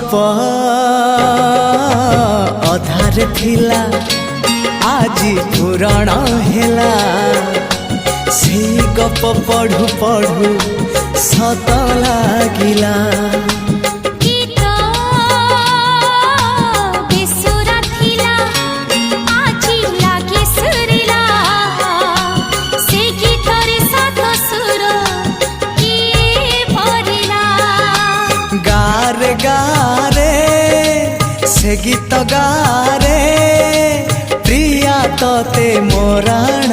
गप अधार थिला आजी पुराण हेला से गप पढ़ु पढ़ु सत लागिला गारे गारे से गीत गारे प्रिया तोते मोराण